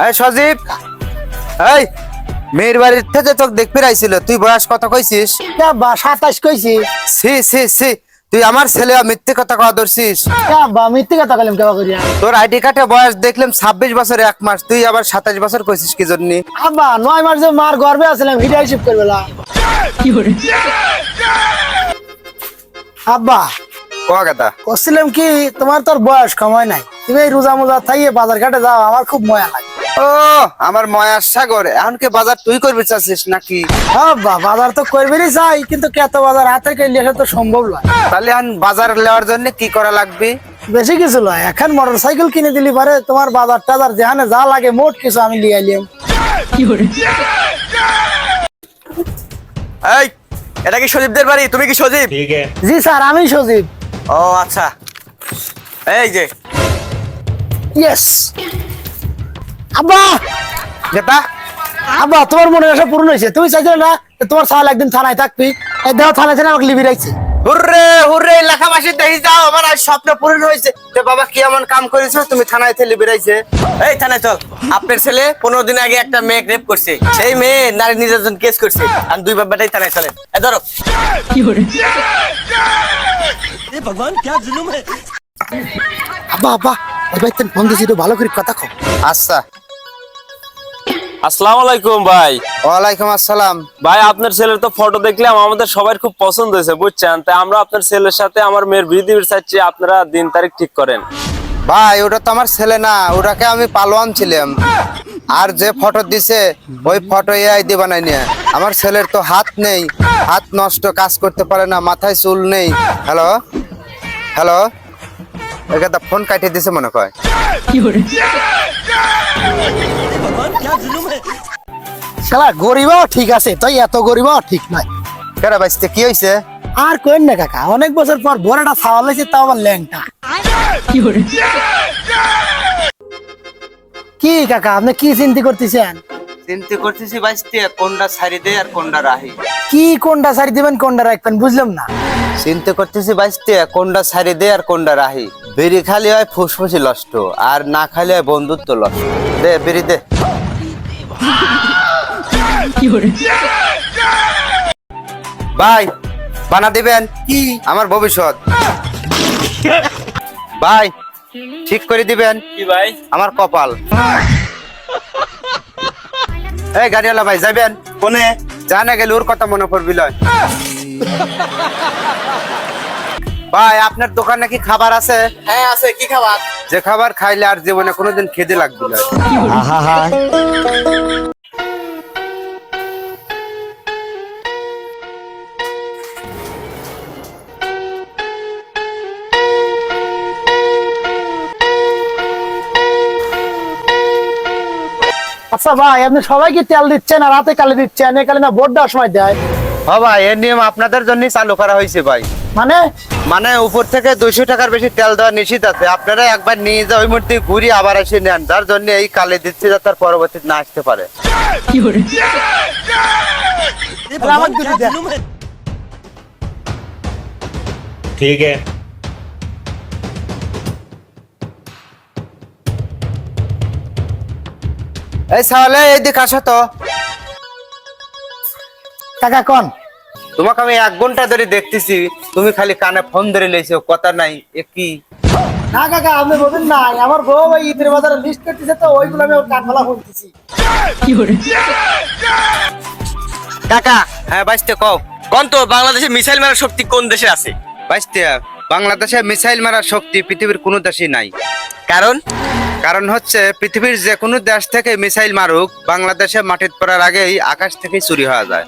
এই সজীব, এই মেয়ের বাড়ির থেকে তোকে দেখতে আইছিল, তুই বয়স কত কইছিস? 27 কইছি। সি সি সি, তুই আমার ছেলে মিথ্যে কথা কওয়া ধরছিস। মিথ্যে কথা কইলাম কেবা করিয়া? তোর আইডি কার্ডে বয়স দেখলাম 26 বছর 1 মাস, তুই আবার 27 বছর কইছিস কি জন্য? আব্বা 9 মাস যে মার গর্ভে আছিলাম ভিডিও হিসাব করবেলা। আব্বা কোয়া কথা কইছিলাম কি তোমার তোর বয়স কম হয় নাই, তুমি এই রোজা মোজা থাইয়ে বাজার ঘাটে যাও, আমার খুব মজা লাগে। ও আমার ময়ার সাগর, এখন কি বাজার তুই করবি চাচ্ছিস নাকি? আব্বা বাজার তো করবেই চাই, কিন্তু কত বাজার হাতে কইলে সেটা তো সম্ভব নয়। তাহলে এখন বাজার নেওয়ার জন্য কি করা লাগবে? বেশি কিছু নয়, এখন মোটরসাইকেল কিনে দিলি পারে, তোমার বাজার টাজার যেখানে যা লাগে মোট কিছু আমি লিয়ে আইলাম। এই এটা কি সজীবদের বাড়ি? তুমি কি সজীব? জি স্যার, আমি সজীব। ও আচ্ছা, এই যে ইয়েস। আব্বা যেটা আব্বা তোমার মনে আশা পূর্ণ হয়েছে, তুমি চাইছিলে না যে তোমার সাল একদিন থানায় থাকবি, এই দেহ থানায় থেকে আমাকে লিবি রাখছি। হুররে হুররে, এলাকাবাসী দেখি যাও, আমার আজ স্বপ্ন পূরণ হয়েছে। তো বাবা কি এমন কাম করেছো তুমি থানায় থেকে বেরাইছে? এই থানায় চল, আপনার ছেলে 15 দিন আগে একটা মেয়ে রেপ করছে, সেই মেয়ে নারী নির্যাতন কেস করছে, আর দুই বাবাটাই থানায় চলেন। এ ধরো। আব্বা আব্বা ওই ভাই ফোন দিছি, একটু ভালো করে কথা কও। আচ্ছা। আসসালামু আলাইকুম ভাই। ওয়ালাইকুম আসসালাম। ভাই আপনার ছেলের তো ফটো দেখলাম, আমাদের সবার খুব পছন্দ হয়েছে বুঝছেন, তাই আমরা আপনার ছেলের সাথে আমার মেয়ের বিয়ে দিতে চাচ্ছি, আপনারা দিন তারিখ ঠিক করেন। ভাই ওটা তো আমার ছেলে না, ওটাকে আমি পালোয়ান ছিলাম। আর যে ফটো দিছে ওই ফটো এআই দিয়ে বানাই নিয়ে। আমার ছেলের তো হাত নেই, হাত নষ্ট, কাজ করতে পারে না, মাথায় চুল নেই। হ্যালো হ্যালো, এটা ফোন কাটিয়ে দিছে মনে হয়। শালা গরিবও ঠিক আছে, তাই এত গরিবও ঠিক নয়। কেরা বাইসতে কি হয়েছে? আর কইন না কাকা, অনেক বছর পর বড়টা ছাওয়াল হয়েছে, তাও আবার ল্যাংটা। কি কাকা আপনি কি চিন্তা করতেছেন? চিন্তা করতেছি বাইসতে কোনটা ছাড়ি দে আর কোনটা রাহি। কি কোনটা সারি দিবেন কোনটা রাখবেন বুঝলাম না। চিন্তা করতেছি বাইসতে কোনটা ছাড়ি দে আর কোনটা রাহি। বিড়ি খালি হয় ফুসফুসি নষ্ট, আর না খালি হয় বন্ধুত্ব নষ্ট। দে বিড়ি দে। ভাই বানা দিবেন কি? আমার ভবিষ্যৎ ভাই ঠিক করে দিবেন কি ভাই? আমার কপাল। এই গাড়িওয়ালা ভাই যাবেন কোনে? জানা গেল ওর কথা মনে পড়বি লয়। ভাই আপনার দোকানে কি খাবার আছে? হ্যাঁ আছে, কি খাবার? যে খাবার খাইলে আর জীবনে কোনোদিন খেতে লাগবে না। আচ্ছা ভাই আপনি সবাইকে তেল দিচ্ছেন আর রাতে কালি দিচ্ছেন, এ কালি না ভোট দেওয়ার সময় দেয়? হ্যাঁ ভাই, এই নিয়ম আপনাদের জন্যই চালু করা হয়েছে ভাই। মানে মানে উপর থেকে 200 টাকার বেশি তেল দেওয়া নিষিদ্ধ আছে। আপনারা একবার নিয়ে যা, ওই মুহূর্তে ঘুরিয়ে আবার এসে নেন, যার জন্য এই কালে দিচ্ছে যাতে তার পরবর্তীতে না আসতে পারে। তাহলে আমাকে দুটো দেন। ठीक है। এই সালে এইদিকে আসো তো। কাকা কোন? তোমাকে আমি 1 ঘন্টা ধরে দেখতেছি, তুমি খালি কানে ফোন ধরে লেছো, কথা নাই। এ কি? না কাকা আপনি বলেন না, আমার বউ ভাই ঈদের বাজারে লিস্ট করতেছে, তো ওইগুলো আমি ওর কান ফলা বলতেছি। কাকা হ্যাঁ বাইসতে কও। কোন তো বাংলাদেশে মিসাইল মারার শক্তি কোন দেশে আছে? বাইসতে বাংলাদেশে মিসাইল মারার শক্তি পৃথিবীর কোনো দেশই নাই। কারণ কারণ হচ্ছে পৃথিবীর যে কোনো দেশ থেকে মিসাইল মারুক, বাংলাদেশে মাটির পড়ার আগেই আকাশ থেকে চুরি হয়ে যায়।